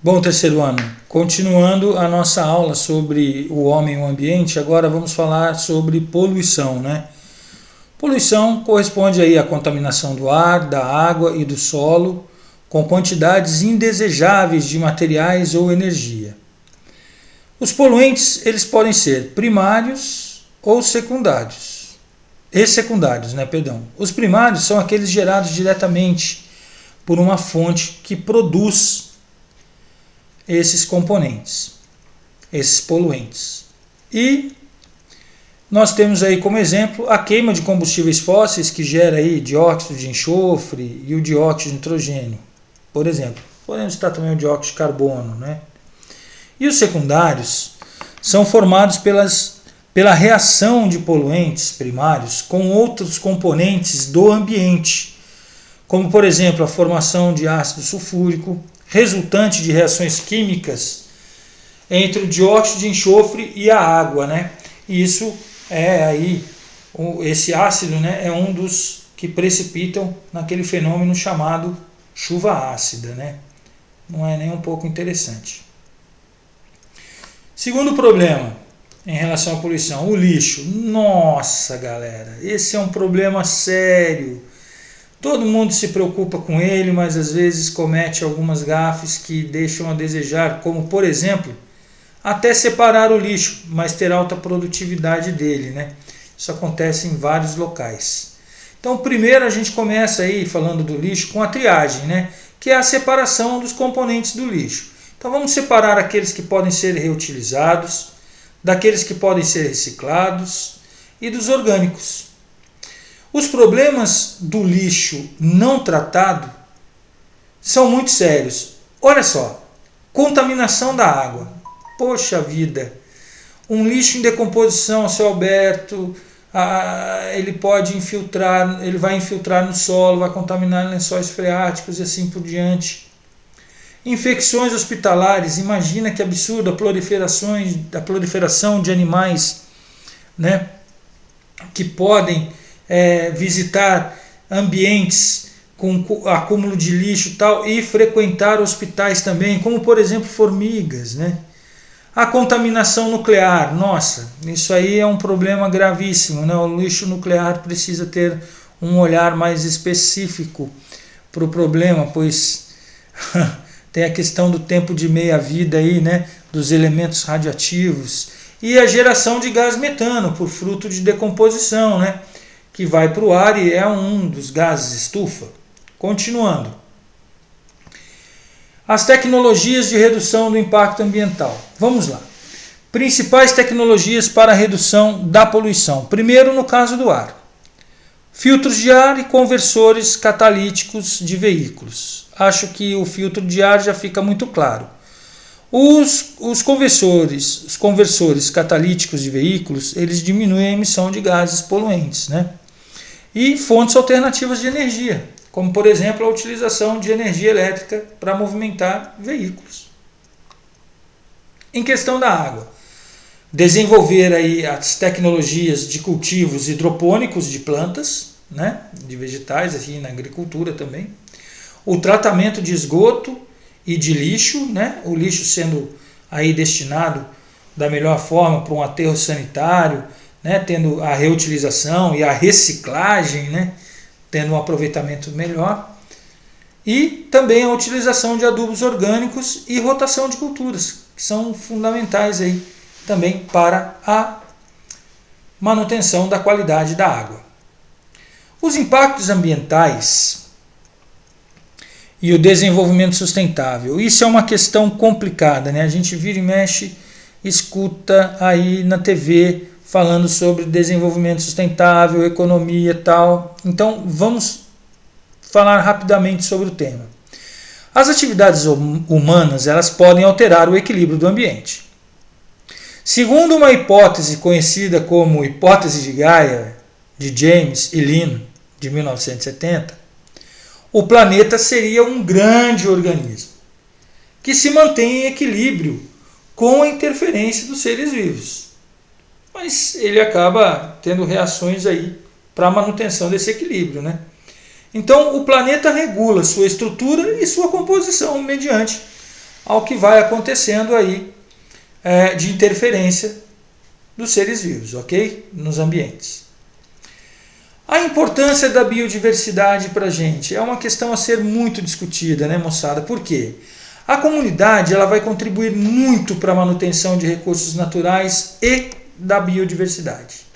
Bom, terceiro ano, continuando a nossa aula sobre o homem e o ambiente, agora vamos falar sobre poluição, né? Poluição corresponde aí à contaminação do ar, da água e do solo com quantidades indesejáveis de materiais ou energia. Os poluentes, eles podem ser primários ou secundários. Os primários são aqueles gerados diretamente por uma fonte que produz esses componentes, esses poluentes. E nós temos aí como exemplo a queima de combustíveis fósseis, que gera aí dióxido de enxofre e o dióxido de nitrogênio, por exemplo. Podemos citar também o dióxido de carbono, né? E os secundários são formados pela reação de poluentes primários com outros componentes do ambiente, como por exemplo a formação de ácido sulfúrico, resultante de reações químicas entre o dióxido de enxofre e a água, né? E isso é aí, esse ácido, né, é um dos que precipitam naquele fenômeno chamado chuva ácida, né? Não é nem um pouco interessante. Segundo problema em relação à poluição, o lixo. Nossa, galera, esse é um problema sério. Todo mundo se preocupa com ele, mas às vezes comete algumas gafes que deixam a desejar, como por exemplo, até separar o lixo, mas ter alta produtividade dele, né? Isso acontece em vários locais. Então, primeiro a gente começa aí falando do lixo com a triagem, né? Que é a separação dos componentes do lixo. Então, vamos separar aqueles que podem ser reutilizados, daqueles que podem ser reciclados e dos orgânicos. Os problemas do lixo não tratado são muito sérios. Olha só, contaminação da água. Poxa vida, um lixo em decomposição a céu aberto, ele pode infiltrar, ele vai infiltrar no solo, vai contaminar lençóis freáticos e assim por diante. Infecções hospitalares, imagina que absurdo a proliferação de animais, né, que podem visitar ambientes com acúmulo de lixo e tal, e frequentar hospitais também, como por exemplo formigas, né? A contaminação nuclear, nossa, isso aí é um problema gravíssimo, né? O lixo nuclear precisa ter um olhar mais específico para o problema, pois tem a questão do tempo de meia-vida aí, né? Dos elementos radioativos, e a geração de gás metano por fruto de decomposição, né? Que vai para o ar e é um dos gases estufa. Continuando. As tecnologias de redução do impacto ambiental. Vamos lá. Principais tecnologias para a redução da poluição. Primeiro, no caso do ar. Filtros de ar e conversores catalíticos de veículos. Acho que o filtro de ar já fica muito claro. Os conversores catalíticos de veículos, eles diminuem a emissão de gases poluentes, né? E fontes alternativas de energia, como por exemplo a utilização de energia elétrica para movimentar veículos. Em questão da água, desenvolver aí as tecnologias de cultivos hidropônicos de plantas, né, de vegetais aqui na agricultura também, o tratamento de esgoto e de lixo, né, o lixo sendo aí destinado da melhor forma para um aterro sanitário, né, tendo a reutilização e a reciclagem, né, tendo um aproveitamento melhor, e também a utilização de adubos orgânicos e rotação de culturas, que são fundamentais aí também para a manutenção da qualidade da água. Os impactos ambientais e o desenvolvimento sustentável, isso é uma questão complicada, né? A gente vira e mexe, escuta aí na TV falando sobre desenvolvimento sustentável, economia e tal. Então, vamos falar rapidamente sobre o tema. As atividades humanas, elas podem alterar o equilíbrio do ambiente. Segundo uma hipótese conhecida como hipótese de Gaia, de James e Lynn, de 1970, o planeta seria um grande organismo que se mantém em equilíbrio com a interferência dos seres vivos. Mas ele acaba tendo reações aí para a manutenção desse equilíbrio, né? Então, o planeta regula sua estrutura e sua composição mediante ao que vai acontecendo aí de interferência dos seres vivos, ok? Nos ambientes. A importância da biodiversidade para a gente é uma questão a ser muito discutida, né, moçada? Por quê? A comunidade ela vai contribuir muito para a manutenção de recursos naturais e da biodiversidade.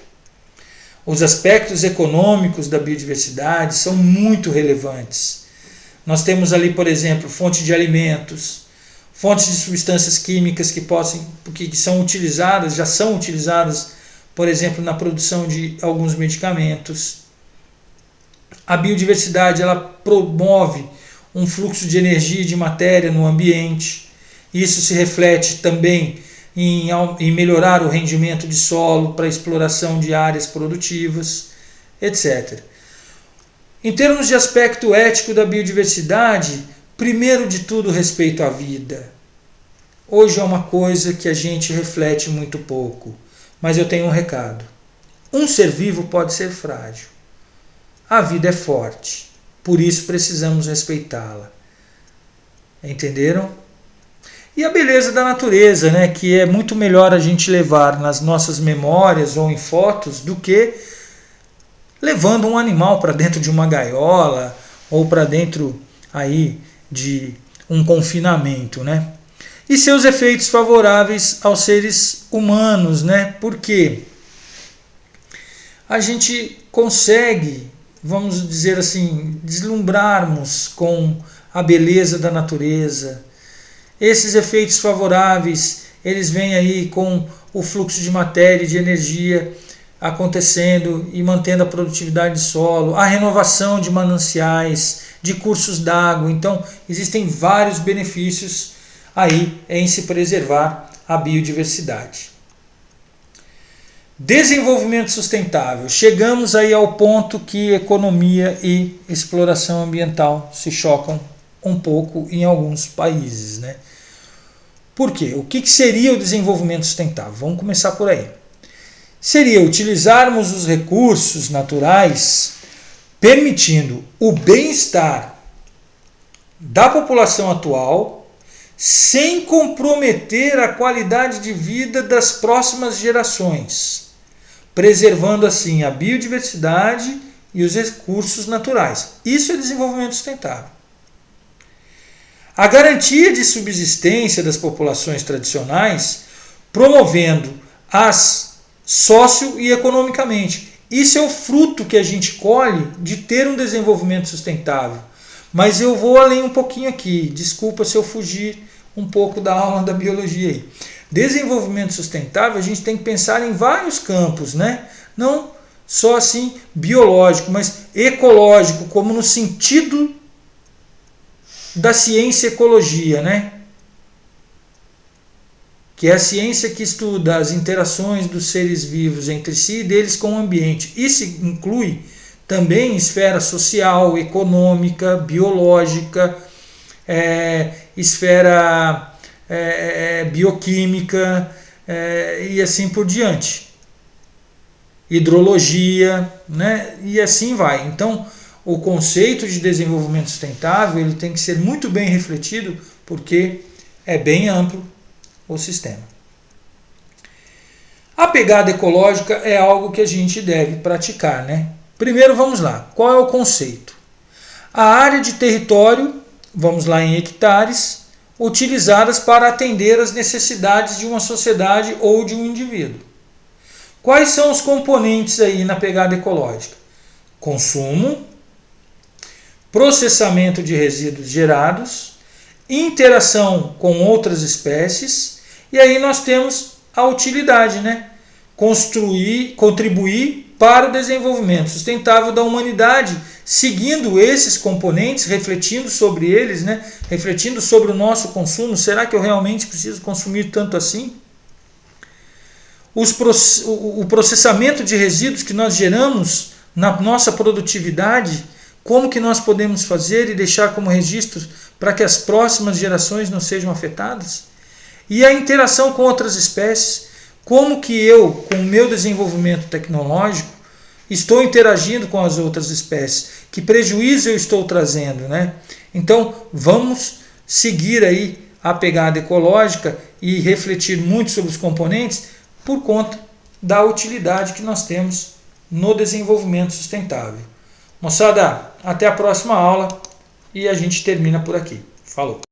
Os aspectos econômicos da biodiversidade são muito relevantes. Nós temos ali, por exemplo, fonte de alimentos, fontes de substâncias químicas que são utilizadas, já são utilizadas, por exemplo, na produção de alguns medicamentos. A biodiversidade ela promove um fluxo de energia e de matéria no ambiente. Isso se reflete também em melhorar o rendimento de solo para exploração de áreas produtivas, etc. Em termos de aspecto ético da biodiversidade, primeiro de tudo, respeito à vida. Hoje é uma coisa que a gente reflete muito pouco, mas eu tenho um recado. Um ser vivo pode ser frágil. A vida é forte, por isso precisamos respeitá-la. Entenderam? E a beleza da natureza, né, que é muito melhor a gente levar nas nossas memórias ou em fotos do que levando um animal para dentro de uma gaiola ou para dentro aí de um confinamento, né? E seus efeitos favoráveis aos seres humanos, né? Porque a gente consegue, vamos dizer assim, deslumbrarmos com a beleza da natureza. Esses efeitos favoráveis, eles vêm aí com o fluxo de matéria e de energia acontecendo e mantendo a produtividade de solo, a renovação de mananciais, de cursos d'água. Então, existem vários benefícios aí em se preservar a biodiversidade. Desenvolvimento sustentável. Chegamos aí ao ponto que economia e exploração ambiental se chocam um pouco em alguns países, né? Por quê? O que seria o desenvolvimento sustentável? Vamos começar por aí. Seria utilizarmos os recursos naturais permitindo o bem-estar da população atual sem comprometer a qualidade de vida das próximas gerações, preservando assim a biodiversidade e os recursos naturais. Isso é desenvolvimento sustentável. A garantia de subsistência das populações tradicionais, promovendo as socio e economicamente. Isso é o fruto que a gente colhe de ter um desenvolvimento sustentável. Mas eu vou além um pouquinho aqui. Desculpa se eu fugir um pouco da aula da biologia aí. Desenvolvimento sustentável, a gente tem que pensar em vários campos, né? Não só assim biológico, mas ecológico, como no sentido da ciência ecologia, né? Que é a ciência que estuda as interações dos seres vivos entre si e deles com o ambiente. Isso inclui também esfera social, econômica, biológica, esfera bioquímica e assim por diante. Hidrologia, né? E assim vai. Então, o conceito de desenvolvimento sustentável ele tem que ser muito bem refletido porque é bem amplo o sistema. A pegada ecológica é algo que a gente deve praticar, né? Primeiro vamos lá, qual é o conceito? A área de território, vamos lá em hectares, utilizadas para atender às necessidades de uma sociedade ou de um indivíduo. Quais são os componentes aí na pegada ecológica? Consumo, processamento de resíduos gerados, interação com outras espécies, e aí nós temos a utilidade, né? Contribuir para o desenvolvimento sustentável da humanidade, seguindo esses componentes, refletindo sobre eles, né? Refletindo sobre o nosso consumo. Será que eu realmente preciso consumir tanto assim? O processamento de resíduos que nós geramos na nossa produtividade, como que nós podemos fazer e deixar como registro para que as próximas gerações não sejam afetadas? E a interação com outras espécies, como que eu, com o meu desenvolvimento tecnológico, estou interagindo com as outras espécies? Que prejuízo eu estou trazendo, né? Então, vamos seguir aí a pegada ecológica e refletir muito sobre os componentes por conta da utilidade que nós temos no desenvolvimento sustentável. Moçada, até a próxima aula e a gente termina por aqui. Falou!